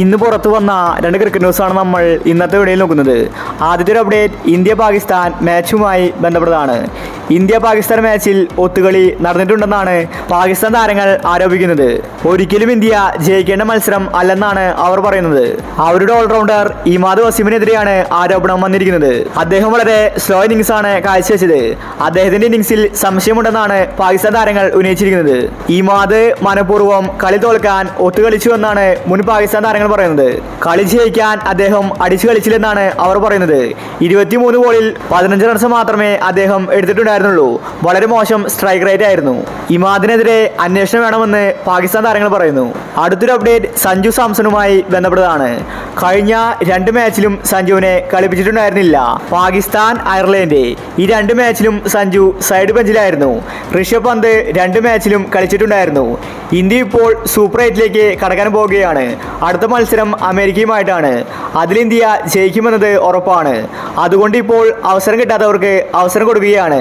ഇന്ന് പുറത്തു വന്ന രണ്ട് ക്രിക്കറ്റ് ന്യൂസാണ് നമ്മൾ ഇന്നത്തെ വീഡിയോയിൽ നോക്കുന്നത്. ആദ്യത്തെ ഒരു അപ്ഡേറ്റ് ഇന്ത്യ പാകിസ്ഥാൻ മാച്ചുമായി ബന്ധപ്പെട്ടതാണ്. ഇന്ത്യ പാകിസ്ഥാൻ മാച്ചിൽ ഒത്തുകളി നടന്നിട്ടുണ്ടെന്നാണ് പാകിസ്ഥാൻ താരങ്ങൾ ആരോപിക്കുന്നത്. ഒരിക്കലും ഇന്ത്യ ജയിക്കേണ്ട മത്സരം അല്ലെന്നാണ് അവർ പറയുന്നത്. അവരുടെ ഓൾറൗണ്ടർ ഇമാദ് വസീമിനെതിരെയാണ് ആരോപണം വന്നിരിക്കുന്നത്. അദ്ദേഹം വളരെ സ്ലോ ഇന്നിംഗ്സ് ആണ് കാഴ്ചവെച്ചത്. അദ്ദേഹത്തിന്റെ ഇന്നിംഗ്സിൽ സംശയമുണ്ടെന്നാണ് പാകിസ്ഥാൻ താരങ്ങൾ ഉന്നയിച്ചിരിക്കുന്നത്. ഇമാദ് മനഃപൂർവ്വം കളി തോൽക്കാൻ ഒത്തുകളിച്ചു എന്നാണ് മുൻ പാകിസ്ഥാൻ താരങ്ങൾ പറയുന്നത്. കളി ജയിക്കാൻ അദ്ദേഹം അടിച്ചു കളിച്ചില്ലെന്നാണ് അവർ പറയുന്നത്. 23 ബോളിൽ 15 റൺസ് മാത്രമേ അദ്ദേഹം എടുത്തിട്ടുണ്ടായിരുന്നുള്ളൂ. വളരെ മോശം സ്ട്രൈക്ക് റേറ്റ് ആയിരുന്നു. ഇമാദിനെതിരെ അന്വേഷണം വേണമെന്ന് പാകിസ്ഥാൻ താരങ്ങൾ പറയുന്നു. അടുത്തൊരു അപ്ഡേറ്റ് സഞ്ജു സാംസണുമായി ബന്ധപ്പെട്ടതാണ്. കഴിഞ്ഞ 2 മാച്ചിലും സഞ്ജുവിനെ കളിപ്പിച്ചിട്ടുണ്ടായിരുന്നില്ല. പാകിസ്ഥാൻ അയർലൻഡ് ഈ 2 മാച്ചിലും സഞ്ജു സൈഡ് ബെഞ്ചിലായിരുന്നു. ഋഷഭ് പന്ത് 2 മാച്ചിലും കളിച്ചിട്ടുണ്ടായിരുന്നു. ഇന്ത്യ ഇപ്പോൾ സൂപ്പർ 8ലേക്ക് കടക്കാൻ പോവുകയാണ്. അടുത്ത മത്സരം അമേരിക്കയുമായിട്ടാണ്. അതിൽ ഇന്ത്യ ജയിക്കുമെന്നത് ഉറപ്പാണ്. അതുകൊണ്ട് ഇപ്പോൾ അവസരം കിട്ടാത്തവർക്ക് അവസരം കൊടുക്കുകയാണ്.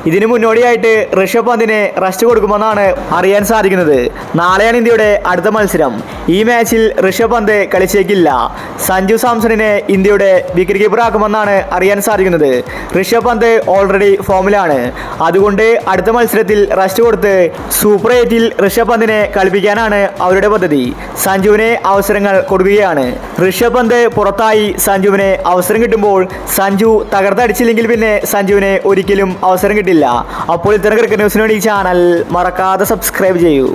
ഇതിനു മുന്നോടിയായിട്ട് ഋഷഭ് പന്തിന് റെസ്റ്റ് കൊടുക്കുമെന്നാണ് അറിയാൻ സാധിക്കുന്നത്. നാളെയാണ് ഇന്ത്യയുടെ അടുത്ത മത്സരം. ഈ മാച്ചിൽ ഋഷഭ് പന്ത് കളിച്ചേക്കില്ല. സഞ്ജു സാംസണിനെ ഇന്ത്യയുടെ വിക്കറ്റ് കീപ്പർ ആക്കുമെന്നാണ് അറിയാൻ സാധിക്കുന്നത്. ഋഷഭ് പന്ത് ഓൾറെഡി ഫോമിലാണ്. അതുകൊണ്ട് അടുത്ത മത്സരത്തിൽ റെസ്റ്റ് കൊടുത്ത് സൂപ്പർ 8ൽ ഋഷഭ് പന്തിനെ കളിപ്പിക്കാനാണ് അവരുടെ പദ്ധതി. സഞ്ജുവിനെ അവസരങ്ങൾ കൊടുക്കുകയാണ്. ഋഷഭ് പന്ത് പുറത്തായി സഞ്ജുവിനെ അവസരം കിട്ടുമ്പോൾ സഞ്ജു തകർത്തടിച്ചില്ലെങ്കിൽ പിന്നെ സഞ്ജുവിനെ ഒരിക്കലും അവസരം കിട്ടില്ല. അപ്പോൾ ഇത്തരം ക്രിക്കറ്റ് ന്യൂസിന് വേണ്ടി ഈ ചാനൽ മറക്കാതെ സബ്സ്ക്രൈബ് ചെയ്യൂ.